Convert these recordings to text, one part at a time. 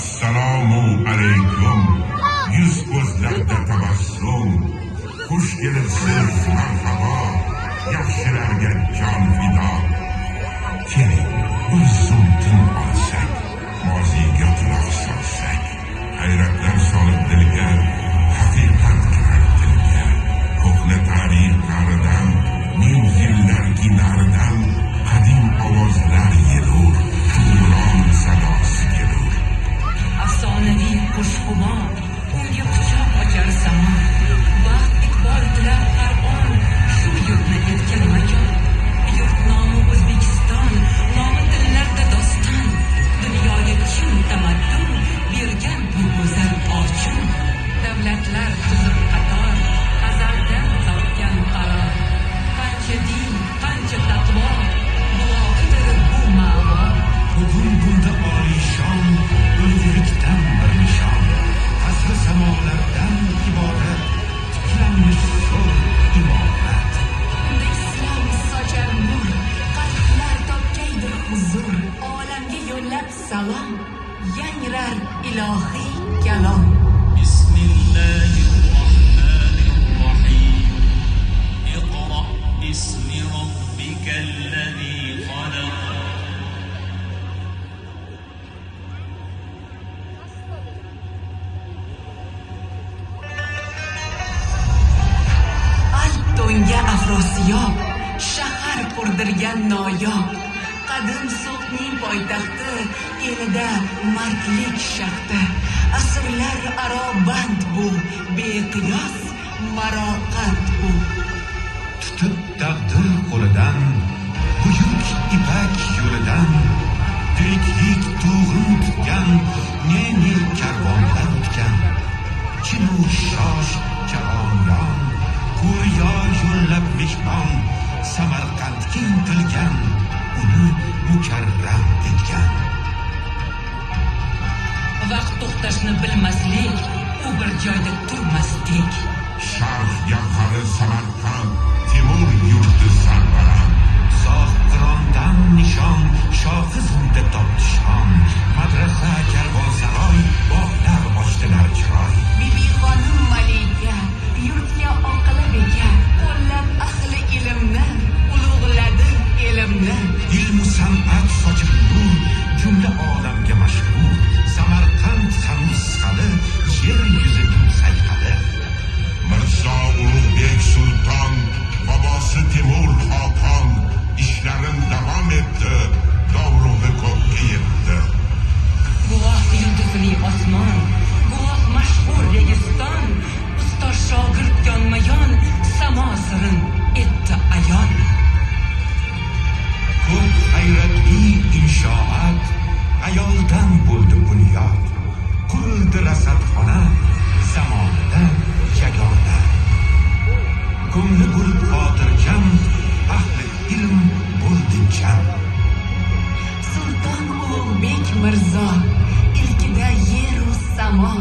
Assalomu alaykum. Yuz ko'zlarda tabassum. Xush kelibsiz, marhabo. Yaxshilarga jon fido. Keling, bir zum tin olsak, moziga quloq solsak, hayratlar solib dilga, haqiqat kirar tilga. Ko'hna tarix qa'ridan, ming yillarki naridan, qadim ovozlar yelur, hukmron sadosi kelur. Afsonaviy xushxumor, unga quchoq ochar samo. Baxt iqbol tilar har on, shu yurtni etgan makon. Yurt nomi O'zbekiston, nomi dillarda doston. Dunyoga kim tamaddun bergan bu go'zal ochun. Davlatlar tuzib qator, azaldan topgan qaror. Qancha din, qancha taqvo, duoidir bu ma'vo. Bugun bunda olishon, ulug'likdan bir nishon. Asri samolardan iborat, tiklanmish so'z imorat. Unda islom sochar nur, qalblar topgaydir huzur. Olamga yo'llab salom, yangrar ilohiy kalom. Bismillahirrahmanirrahim. Iqra bismi robbikal ladzi khalaq. To'nga Afrosiyob, shahar qurdirgan noyob. Qadim sulhning poytaxti, elida mardlik shahti. Asrlar aro band bu, beqiyos maroqat bu. Tutib taqdir qo'lidan, buyuk ipak yo'lidan, tiriklik to'g'rin tutgan, ne karvonlar o'tgan. Chinu shosh jahonyon, Ko'riyo yo'llab mehmon, Samarqandga intilgan, uni mukarram etgan. Vaqt to'xtashni bilmaslik, u bir joyda turmaslik. Sharq gavhari Samarqand, Temur yurti sarbaran. Sohqirondan nishon, shohizmda toptishon. Madrasa karvonsaroy, bog'lar ochdilar chiroy. Bibi xonim malika, yurtga oqila beka, qo'llab ahli ilmni, ulug'ladi ilmni. Ilmu san'at sochib nur, jumla olamga mashhur. Samarqand sanusqali, yer yuzining sayqali. Mirzo Ulug'bek sulton, bobosi Temur xaqon, ishlarin davom etdi, dovrug'i ko'kka yetdi. Guvoh yulduzli osmon, guvoh mashhur Registon. Ustoz shogird yonma-yon, samo sirin etdi ayon. Ko'p hayratli inshoot, ayoldan bo'ldi bunyod. Qurildi rasadxona, zamonida yagona. Ko'ngli bo'lib xotirjam, ahli ilm bo'ldi jam. Sulton Ulug'bek Mirzo, ilkida yeru samo,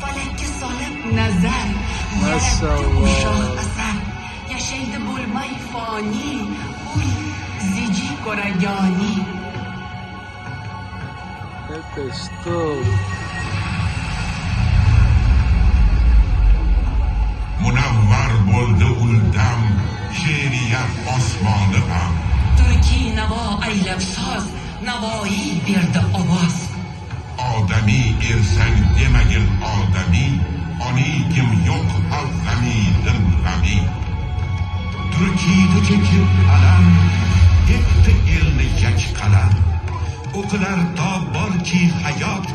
falakka solib nazar, yaratdi shoh asar. Yashaydi bo'lmay foni, uy ziji ko'ragoni. Это что? Munavvar bo'ldi uldam, she'riyat osmoni ham. Turki navo aylab soz, navoiy berdi ovoz. Odamiy ersang demagin odamiy, onigim yo'q havg'amiydim g'ami. Turkiyda chekib alam, etdi elni yach qalam. O'qilar to borki hayot,